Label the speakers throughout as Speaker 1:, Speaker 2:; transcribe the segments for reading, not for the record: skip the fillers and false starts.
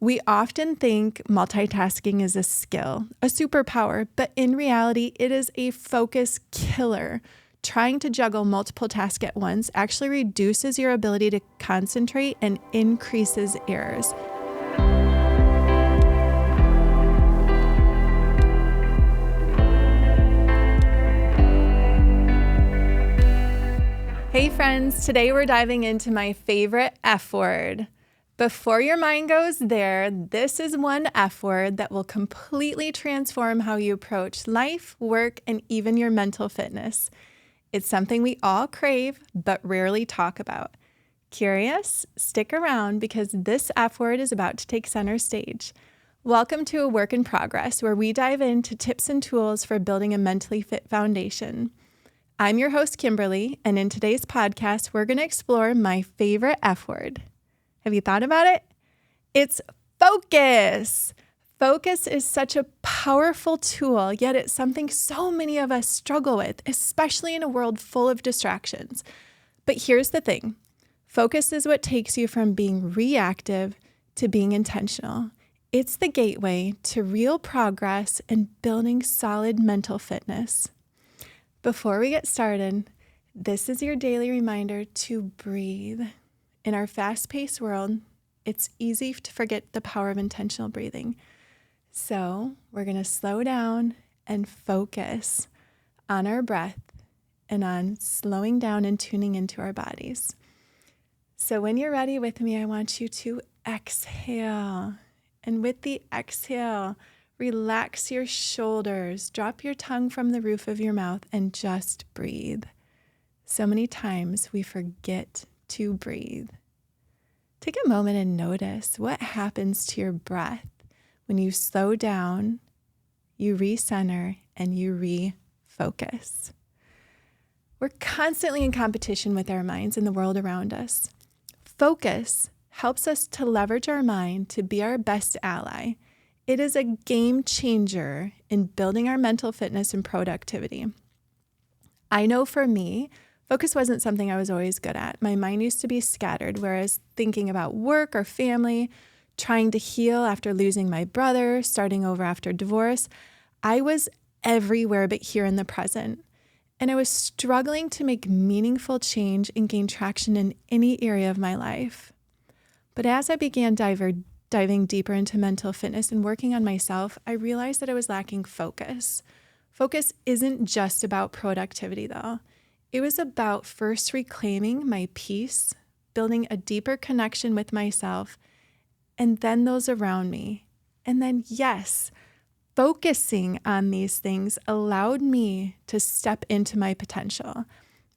Speaker 1: We often think multitasking is a skill, a superpower, but in reality, it is a focus killer. Trying to juggle multiple tasks at once actually reduces your ability to concentrate and increases errors. Hey friends, today we're diving into my favorite F word. Before your mind goes there, this is one F word that will completely transform how you approach life, work, and even your mental fitness. It's something we all crave, but rarely talk about. Curious? Stick around because this F word is about to take center stage. Welcome to A Work in Progress, where we dive into tips and tools for building a mentally fit foundation. I'm your host, Kimberly, and in today's podcast, we're going to explore my favorite F word. Have you thought about it? It's focus. Focus is such a powerful tool, yet it's something so many of us struggle with, especially in a world full of distractions. But here's the thing. Focus is what takes you from being reactive to being intentional. It's the gateway to real progress and building solid mental fitness. Before we get started, this is your daily reminder to breathe. In our fast-paced world, it's easy to forget the power of intentional breathing. So we're going to slow down and focus on our breath and on slowing down and tuning into our bodies. So when you're ready with me, I want you to exhale. And with the exhale, relax your shoulders, drop your tongue from the roof of your mouth, and just breathe. So many times we forget to breathe. Take a moment and notice what happens to your breath when you slow down, you recenter, and you refocus. We're constantly in competition with our minds and the world around us. Focus helps us to leverage our mind to be our best ally. It is a game changer in building our mental fitness and productivity. I know for me, focus wasn't something I was always good at. My mind used to be scattered, whereas thinking about work or family, trying to heal after losing my brother, starting over after divorce, I was everywhere but here in the present. And I was struggling to make meaningful change and gain traction in any area of my life. But as I began diving deeper into mental fitness and working on myself, I realized that I was lacking focus. Focus isn't just about productivity, though. It was about first reclaiming my peace, building a deeper connection with myself, and then those around me. And then, yes, focusing on these things allowed me to step into my potential.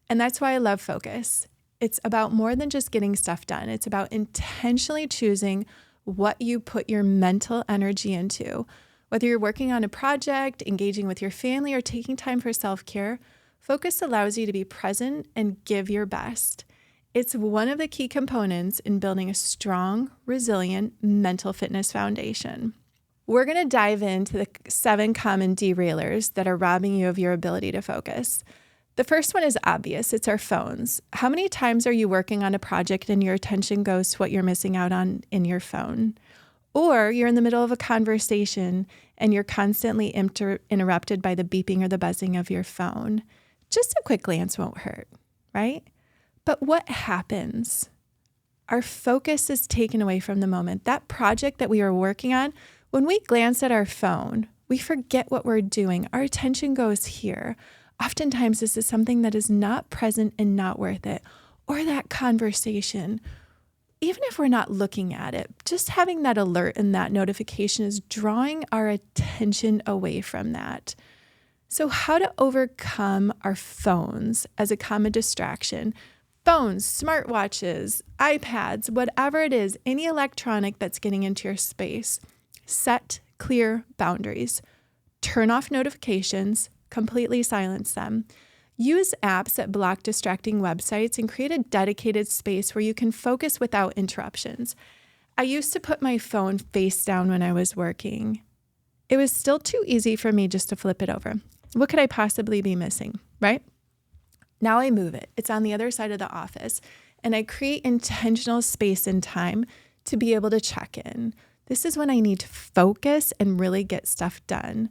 Speaker 1: And that's why I love focus. It's about more than just getting stuff done. It's about intentionally choosing what you put your mental energy into. Whether you're working on a project, engaging with your family, or taking time for self-care, focus allows you to be present and give your best. It's one of the key components in building a strong, resilient mental fitness foundation. We're going to dive into the 7 common derailers that are robbing you of your ability to focus. The first one is obvious. It's our phones. How many times are you working on a project and your attention goes to what you're missing out on in your phone? Or you're in the middle of a conversation and you're constantly interrupted by the beeping or the buzzing of your phone. Just a quick glance won't hurt, right? But what happens? Our focus is taken away from the moment. That project that we are working on, when we glance at our phone, we forget what we're doing. Our attention goes here. Oftentimes, this is something that is not present and not worth it. Or that conversation, even if we're not looking at it, just having that alert and that notification is drawing our attention away from that. So how to overcome our phones as a common distraction? Phones, smartwatches, iPads, whatever it is, any electronic that's getting into your space. Set clear boundaries. Turn off notifications. Completely silence them. Use apps that block distracting websites and create a dedicated space where you can focus without interruptions. I used to put my phone face down when I was working. It was still too easy for me just to flip it over. What could I possibly be missing, right? Now I move it. It's on the other side of the office, and I create intentional space and time to be able to check in. This is when I need to focus and really get stuff done.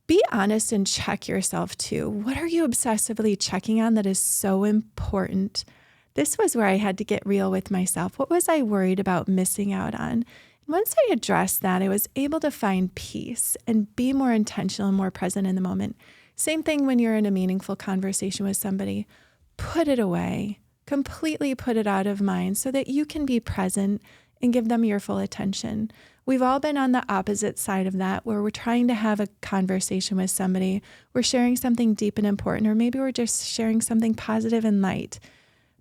Speaker 1: Be honest and check yourself too. What are you obsessively checking on that is so important? This was where I had to get real with myself. What was I worried about missing out on? And once I addressed that, I was able to find peace and be more intentional and more present in the moment. Same thing when you're in a meaningful conversation with somebody. Put it away, completely put it out of mind so that you can be present and give them your full attention. We've all been on the opposite side of that, where we're trying to have a conversation with somebody. We're sharing something deep and important, or maybe we're just sharing something positive and light,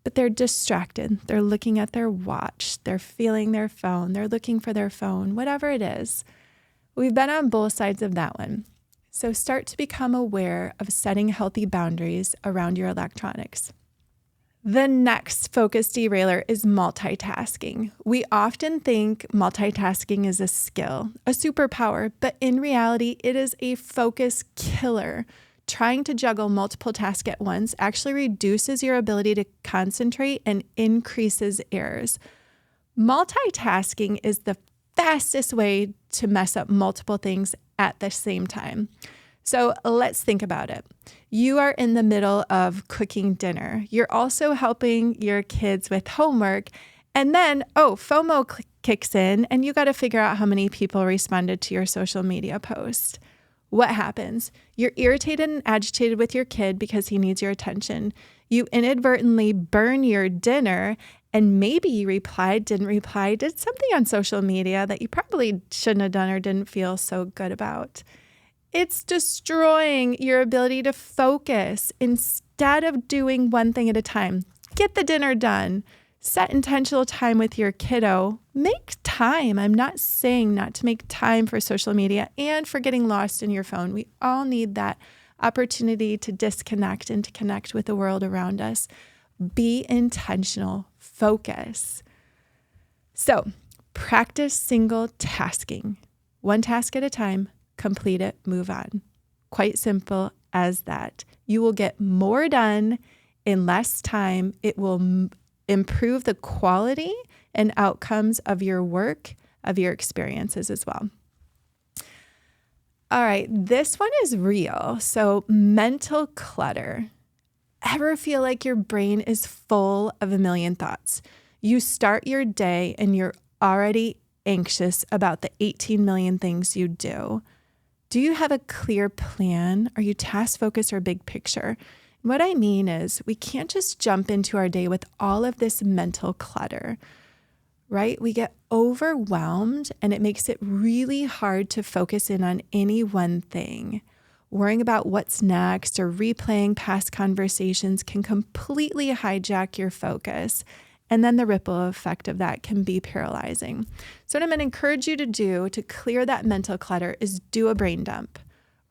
Speaker 1: but they're distracted. They're looking at their watch. They're feeling their phone. They're looking for their phone, whatever it is. We've been on both sides of that one. So start to become aware of setting healthy boundaries around your electronics. The next focus derailer is multitasking. We often think multitasking is a skill, a superpower, but in reality, it is a focus killer. Trying to juggle multiple tasks at once actually reduces your ability to concentrate and increases errors. Multitasking is the fastest way to mess up multiple things at the same time. So let's think about it. You are in the middle of cooking dinner. You're also helping your kids with homework. And then, FOMO kicks in and you got to figure out how many people responded to your social media post. What happens? You're irritated and agitated with your kid because he needs your attention. You inadvertently burn your dinner, and maybe you didn't reply, did something on social media that you probably shouldn't have done or didn't feel so good about. It's destroying your ability to focus instead of doing one thing at a time. Get the dinner done. Set intentional time with your kiddo. Make time. I'm not saying not to make time for social media and for getting lost in your phone. We all need that opportunity to disconnect and to connect with the world around us. Be intentional. Focus. So, practice single tasking. One task at a time. Complete it, move on. Quite simple as that. You will get more done in less time. It will improve the quality and outcomes of your work, of your experiences as well. All right, this one is real. So mental clutter. Ever feel like your brain is full of a million thoughts? You start your day and you're already anxious about the 18 million things you do. Do you have a clear plan? Are you task focused or big picture? What I mean is we can't just jump into our day with all of this mental clutter, right? We get overwhelmed and it makes it really hard to focus in on any one thing. Worrying about what's next or replaying past conversations can completely hijack your focus. And then the ripple effect of that can be paralyzing. So what I'm going to encourage you to do to clear that mental clutter is do a brain dump.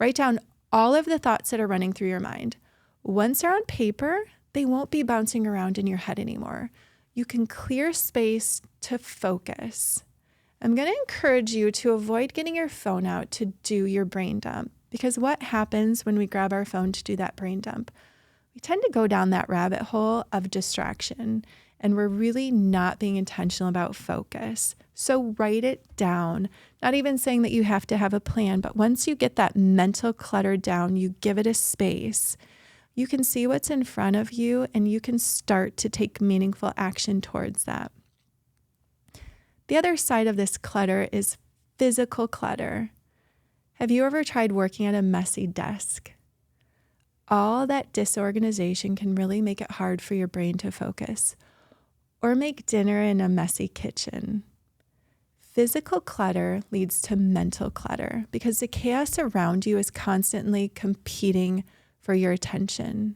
Speaker 1: Write down all of the thoughts that are running through your mind. Once they're on paper, they won't be bouncing around in your head anymore. You can clear space to focus. I'm going to encourage you to avoid getting your phone out to do your brain dump, because what happens when we grab our phone to do that brain dump? We tend to go down that rabbit hole of distraction. And we're really not being intentional about focus. So write it down. Not even saying that you have to have a plan, but once you get that mental clutter down, you give it a space. You can see what's in front of you and you can start to take meaningful action towards that. The other side of this clutter is physical clutter. Have you ever tried working at a messy desk? All that disorganization can really make it hard for your brain to focus. Or make dinner in a messy kitchen. Physical clutter leads to mental clutter because the chaos around you is constantly competing for your attention.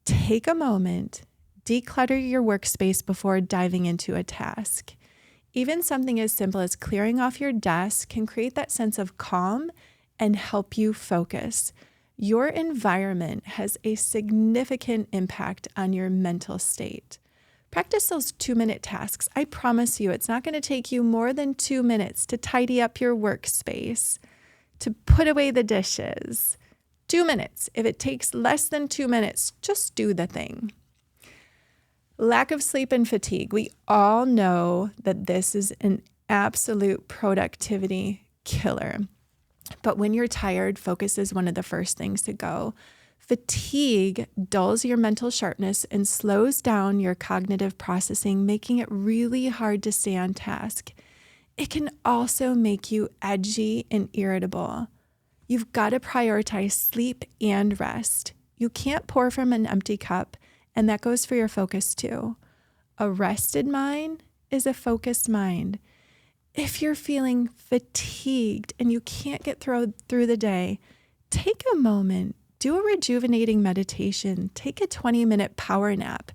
Speaker 1: Take a moment, declutter your workspace before diving into a task. Even something as simple as clearing off your desk can create that sense of calm and help you focus. Your environment has a significant impact on your mental state. Practice those 2-minute tasks. I promise you, it's not going to take you more than 2 minutes to tidy up your workspace, to put away the dishes. 2 minutes. If it takes less than 2 minutes, just do the thing. Lack of sleep and fatigue. We all know that this is an absolute productivity killer. But when you're tired, focus is one of the first things to go. Fatigue dulls your mental sharpness and slows down your cognitive processing, making it really hard to stay on task. It can also make you edgy and irritable. You've got to prioritize sleep and rest. You can't pour from an empty cup, and that goes for your focus too. A rested mind is a focused mind. If you're feeling fatigued and you can't get through the day, take a moment, do a rejuvenating meditation, take a 20-minute power nap.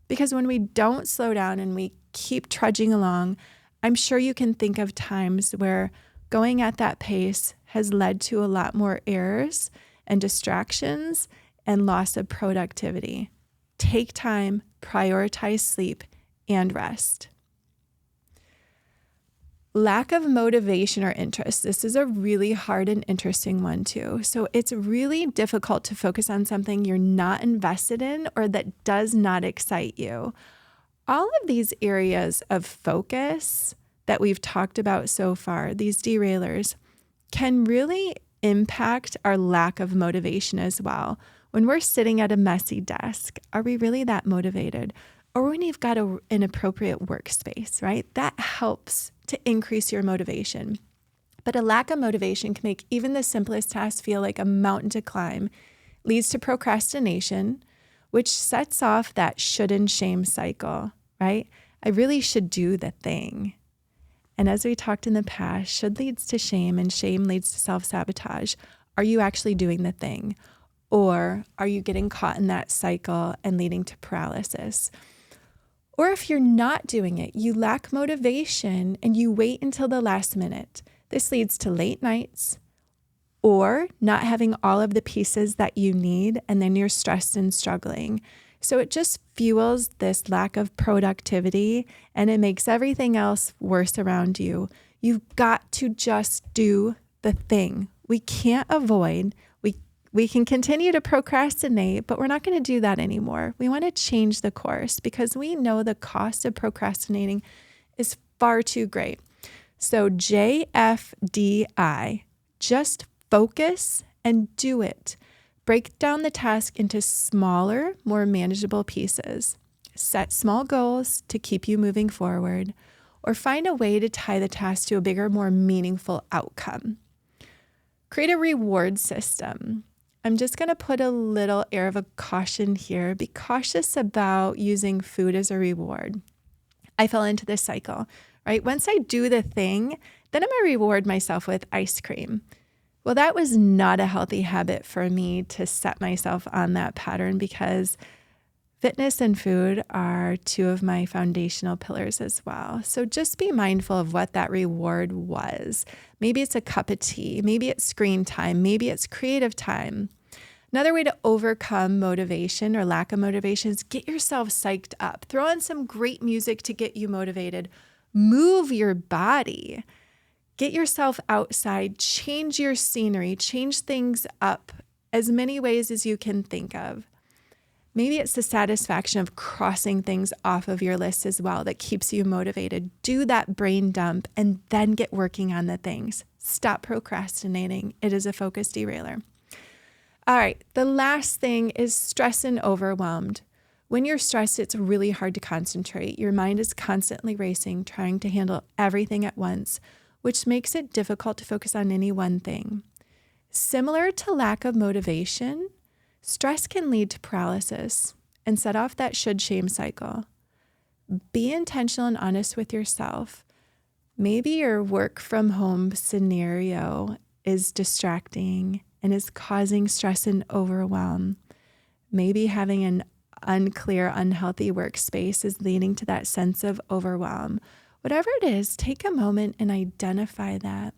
Speaker 1: Because when we don't slow down and we keep trudging along, I'm sure you can think of times where going at that pace has led to a lot more errors and distractions and loss of productivity. Take time, prioritize sleep and rest. Lack of motivation or interest. This is a really hard and interesting one too. So it's really difficult to focus on something you're not invested in or that does not excite you. All of these areas of focus that we've talked about so far, these derailers, can really impact our lack of motivation as well. When we're sitting at a messy desk, are we really that motivated? Or when you've got an appropriate workspace, right? That helps to increase your motivation. But a lack of motivation can make even the simplest task feel like a mountain to climb, leads to procrastination, which sets off that should and shame cycle, right? I really should do the thing. And as we talked in the past, should leads to shame and shame leads to self-sabotage. Are you actually doing the thing? Or are you getting caught in that cycle and leading to paralysis? Or if you're not doing it, you lack motivation and you wait until the last minute. This leads to late nights or not having all of the pieces that you need, and then you're stressed and struggling. So it just fuels this lack of productivity and it makes everything else worse around you. You've got to just do the thing. We can't avoid. We can continue to procrastinate, but we're not going to do that anymore. We want to change the course because we know the cost of procrastinating is far too great. So JFDI, just focus and do it. Break down the task into smaller, more manageable pieces. Set small goals to keep you moving forward, or find a way to tie the task to a bigger, more meaningful outcome. Create a reward system. I'm just going to put a little air of a caution here. Be cautious about using food as a reward. I fell into this cycle, right? Once I do the thing, then I'm going to reward myself with ice cream. Well, that was not a healthy habit for me to set myself on that pattern because fitness and food are two of my foundational pillars as well. So just be mindful of what that reward was. Maybe it's a cup of tea. Maybe it's screen time. Maybe it's creative time. Another way to overcome motivation or lack of motivation is get yourself psyched up. Throw on some great music to get you motivated. Move your body. Get yourself outside. Change your scenery. Change things up as many ways as you can think of. Maybe it's the satisfaction of crossing things off of your list as well that keeps you motivated. Do that brain dump and then get working on the things. Stop procrastinating. It is a focus derailer. All right, the last thing is stress and overwhelmed. When you're stressed, it's really hard to concentrate. Your mind is constantly racing, trying to handle everything at once, which makes it difficult to focus on any one thing. Similar to lack of motivation, stress can lead to paralysis and set off that should-shame cycle. Be intentional and honest with yourself. Maybe your work-from-home scenario is distracting and is causing stress and overwhelm. Maybe having an unclear, unhealthy workspace is leading to that sense of overwhelm. Whatever it is, take a moment and identify that.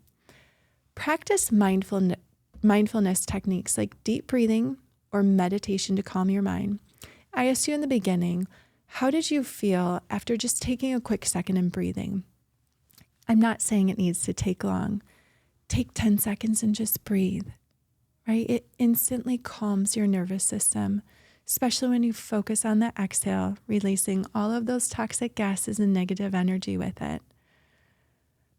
Speaker 1: Practice mindfulness techniques like deep breathing or meditation to calm your mind. I asked you in the beginning, how did you feel after just taking a quick second and breathing? I'm not saying it needs to take long. Take 10 seconds and just breathe, right? It instantly calms your nervous system, especially when you focus on the exhale, releasing all of those toxic gases and negative energy with it.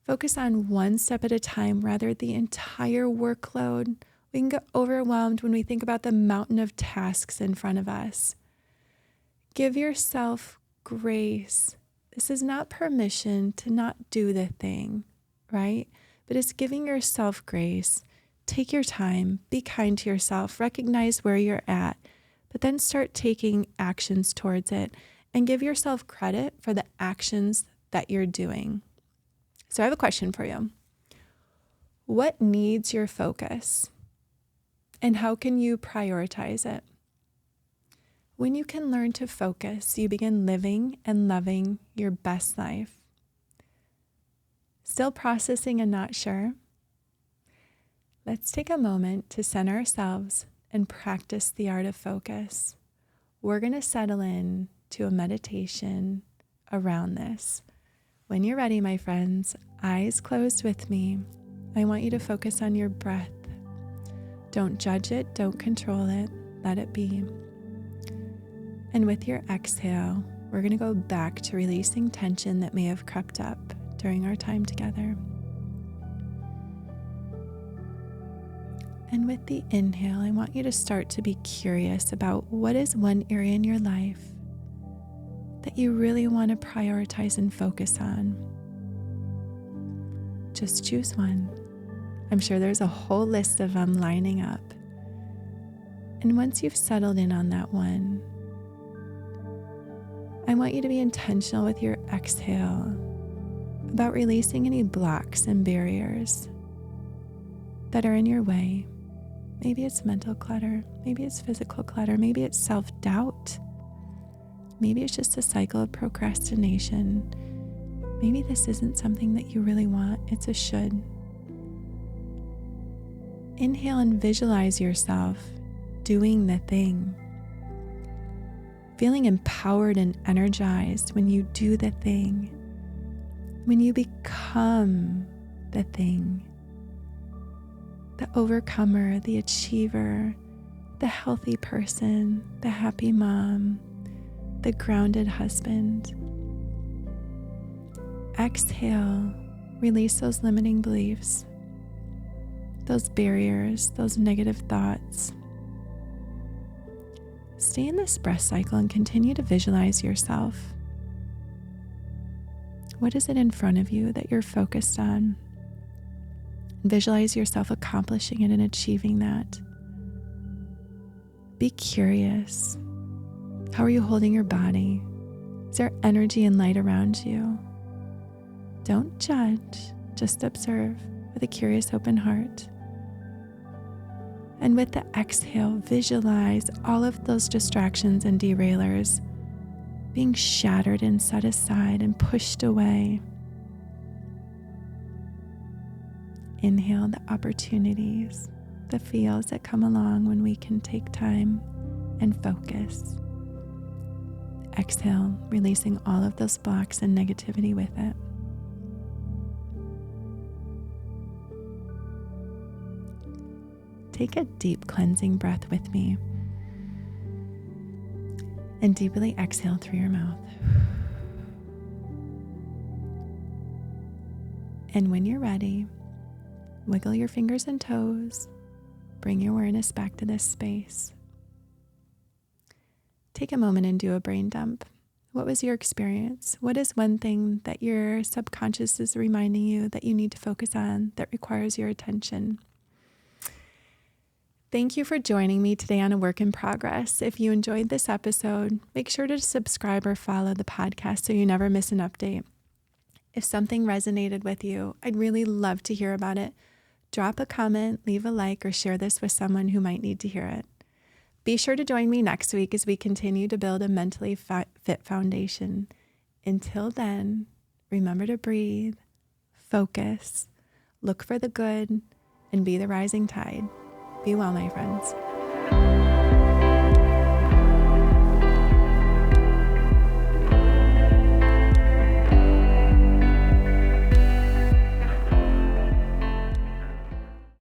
Speaker 1: Focus on one step at a time rather than the entire workload. We can get overwhelmed when we think about the mountain of tasks in front of us. Give yourself grace. This is not permission to not do the thing, right? But it's giving yourself grace. Take your time, be kind to yourself, recognize where you're at, but then start taking actions towards it and give yourself credit for the actions that you're doing. So I have a question for you. What needs your focus? And how can you prioritize it? When you can learn to focus, you begin living and loving your best life. Still processing and not sure? Let's take a moment to center ourselves and practice the art of focus. We're going to settle in to a meditation around this. When you're ready, my friends, eyes closed with me, I want you to focus on your breath. Don't judge it, don't control it, let it be. And with your exhale, we're going to go back to releasing tension that may have crept up during our time together. And with the inhale, I want you to start to be curious about what is one area in your life that you really want to prioritize and focus on. Just choose one. I'm sure there's a whole list of them lining up. And once you've settled in on that one, I want you to be intentional with your exhale about releasing any blocks and barriers that are in your way. Maybe it's mental clutter, maybe it's physical clutter, maybe it's self-doubt, maybe it's just a cycle of procrastination. Maybe this isn't something that you really want, it's a should. Inhale and visualize yourself doing the thing. Feeling empowered and energized when you do the thing. When you become the thing. The overcomer, the achiever, the healthy person, the happy mom, the grounded husband. Exhale, release those limiting beliefs, those barriers, those negative thoughts. Stay in this breath cycle and continue to visualize yourself. What is it in front of you that you're focused on? Visualize yourself accomplishing it and achieving that. Be curious. How are you holding your body? Is there energy and light around you? Don't judge, just observe with a curious open heart. And with the exhale, visualize all of those distractions and derailers being shattered and set aside and pushed away. Inhale the opportunities, the feels that come along when we can take time and focus. Exhale, releasing all of those blocks and negativity with it. Take a deep cleansing breath with me and deeply exhale through your mouth. And when you're ready, wiggle your fingers and toes. Bring your awareness back to this space. Take a moment and do a brain dump. What was your experience? What is one thing that your subconscious is reminding you that you need to focus on that requires your attention? Thank you for joining me today on A Work in Progress. If you enjoyed this episode, make sure to subscribe or follow the podcast so you never miss an update. If something resonated with you, I'd really love to hear about it. Drop a comment, leave a like, or share this with someone who might need to hear it. Be sure to join me next week as we continue to build a mentally fit foundation. Until then, remember to breathe, focus, look for the good, and be the rising tide. Be well, my friends.